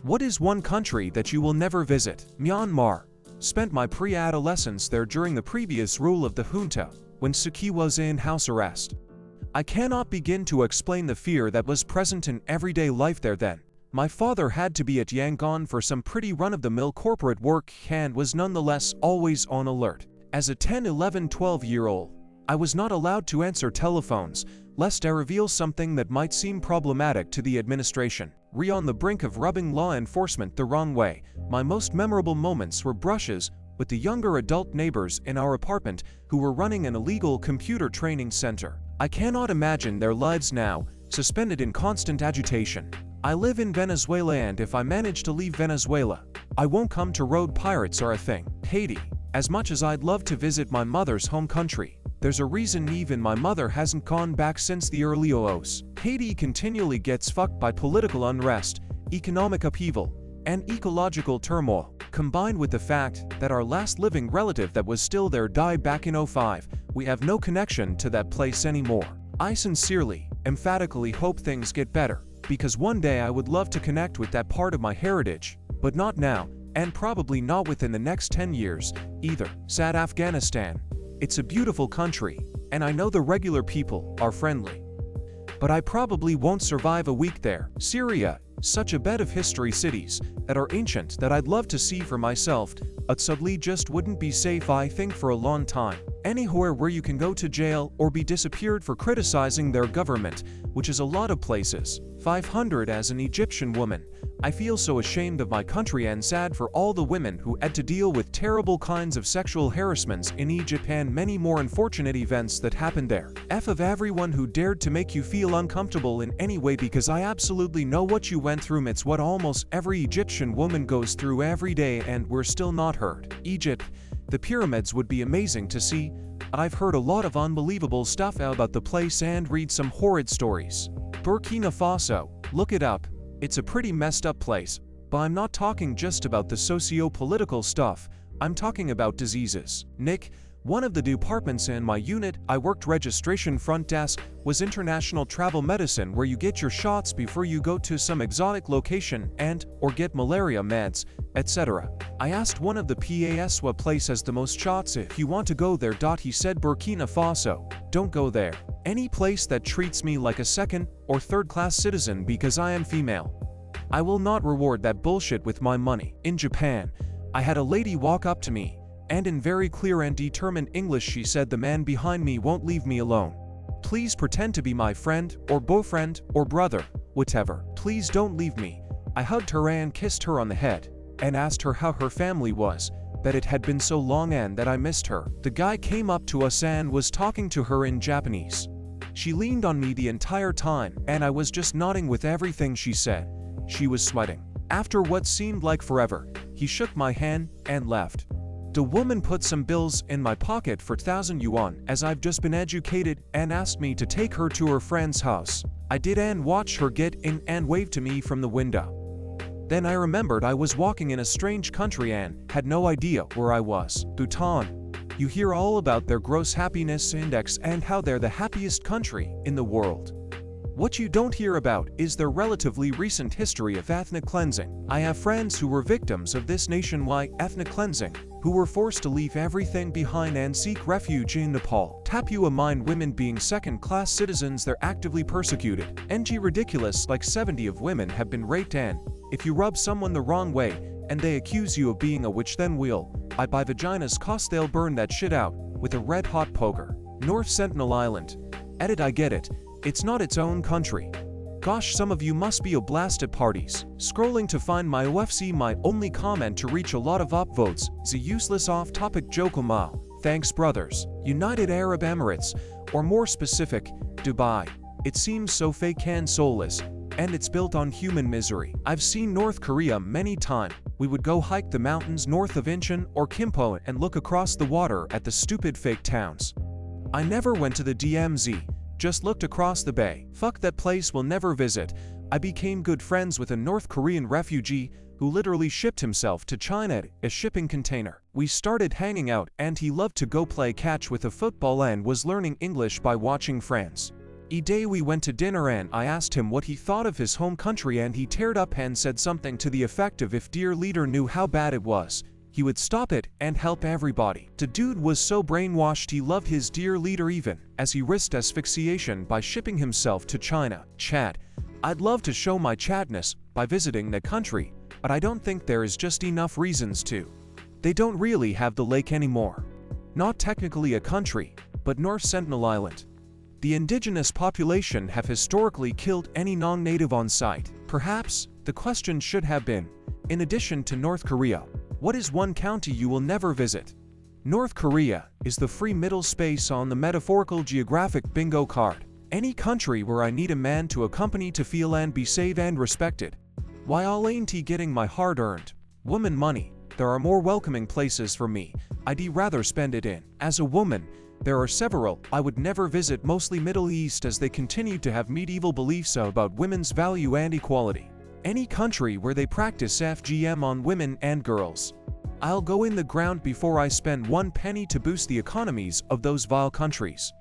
What is one country that you will never visit? Myanmar. Spent my pre-adolescence there during the previous rule of the junta, when Suki was in house arrest. I cannot begin to explain the fear that was present in everyday life there then. My father had to be at Yangon for some pretty run-of-the-mill corporate work and was nonetheless always on alert. As a 10, 11, 12-year-old, I was not allowed to answer telephones, lest I reveal something that might seem problematic to the administration. On the brink of rubbing law enforcement the wrong way, my most memorable moments were brushes with the younger adult neighbors in our apartment who were running an illegal computer training center. I cannot imagine their lives now, suspended in constant agitation. I live in Venezuela, and if I manage to leave Venezuela, I won't come to road pirates or a thing. Haiti. As much as I'd love to visit my mother's home country, there's a reason even my mother hasn't gone back since the early 00s. Haiti continually gets fucked by political unrest, economic upheaval, and ecological turmoil, combined with the fact that our last living relative that was still there died back in 05. We have no connection to that place anymore. I sincerely, emphatically hope things get better, because one day I would love to connect with that part of my heritage, but not now, and probably not within the next 10 years, either. Sad Afghanistan. It's a beautiful country, and I know the regular people are friendly. But I probably won't survive a week there. Syria. Such a bed of history, cities that are ancient that I'd love to see for myself, but sadly just wouldn't be safe, I think, for a long time. Anywhere where you can go to jail or be disappeared for criticizing their government, which is a lot of places. 500. As an Egyptian woman, I feel so ashamed of my country and sad for all the women who had to deal with terrible kinds of sexual harassments in Egypt and many more unfortunate events that happened there. F of everyone who dared to make you feel uncomfortable in any way, because I absolutely know what you went through. It's what almost every Egyptian woman goes through every day, and we're still not heard. Egypt. The pyramids would be amazing to see. I've heard a lot of unbelievable stuff about the place and read some horrid stories. Burkina Faso. Look it up. It's a pretty messed up place, but I'm not talking just about the socio-political stuff. I'm talking about diseases. Nick. One of the departments in my unit I worked registration front desk was international travel medicine, where you get your shots before you go to some exotic location or get malaria meds, etc. I asked one of the PAS what place has the most shots if you want to go there. He said Burkina Faso. Don't go there. Any place that treats me like a second or third class citizen because I am female. I will not reward that bullshit with my money. In Japan, I had a lady walk up to me, and in very clear and determined English she said, "The man behind me won't leave me alone. Please pretend to be my friend or boyfriend or brother, whatever. Please don't leave me." I hugged her and kissed her on the head, and asked her how her family was, that it had been so long and that I missed her. The guy came up to us and was talking to her in Japanese. She leaned on me the entire time, and I was just nodding with everything she said. She was sweating. After what seemed like forever, he shook my hand and left. The woman put some bills in my pocket for 1,000 yuan, as I've just been educated, and asked me to take her to her friend's house. I did, and watched her get in and wave to me from the window. Then I remembered I was walking in a strange country and had no idea where I was. Bhutan. You hear all about their gross happiness index and how they're the happiest country in the world. What you don't hear about is their relatively recent history of ethnic cleansing. I have friends who were victims of this nationwide ethnic cleansing, who were forced to leave everything behind and seek refuge in Nepal. Tap you a mind, women being second-class citizens, they're actively persecuted. NG ridiculous, like 70 of women have been raped, and if you rub someone the wrong way and they accuse you of being a witch, then I buy vaginas cost, they'll burn that shit out with a red-hot poker. North Sentinel Island. Edit. I get it. It's not its own country. Gosh, some of you must be oblast at parties. Scrolling to find my OFC, my only comment to reach a lot of upvotes. The useless off-topic joke. Thanks, brothers. United Arab Emirates, or more specific, Dubai. It seems so fake and soulless, and it's built on human misery. I've seen North Korea many times. We would go hike the mountains north of Incheon or Kimpo and look across the water at the stupid fake towns. I never went to the DMZ. Just looked across the bay. Fuck that place, will never visit. I became good friends with a North Korean refugee who literally shipped himself to China in a shipping container. We started hanging out, and he loved to go play catch with a football and was learning English by watching France. E day we went to dinner and I asked him what he thought of his home country and he teared up and said something to the effect of if dear leader knew how bad it was, he would stop it and help everybody. The dude was so brainwashed he loved his dear leader even as he risked asphyxiation by shipping himself to China. Chat. I'd love to show my chatness by visiting the country, but I don't think there is just enough reasons to. They don't really have the lake anymore. Not technically a country, but North Sentinel Island. The indigenous population have historically killed any non-native on site. Perhaps the question should have been, in addition to North Korea, what is one county you will never visit? North Korea is the free middle space on the metaphorical geographic bingo card. Any country where I need a man to accompany to feel and be safe and respected. While ain't getting my hard-earned woman money, there are more welcoming places for me. I'd rather spend it in. As a woman, there are several I would never visit, mostly Middle East, as they continue to have medieval beliefs about women's value and equality. Any country where they practice FGM on women and girls. I'll go in the ground before I spend one penny to boost the economies of those vile countries.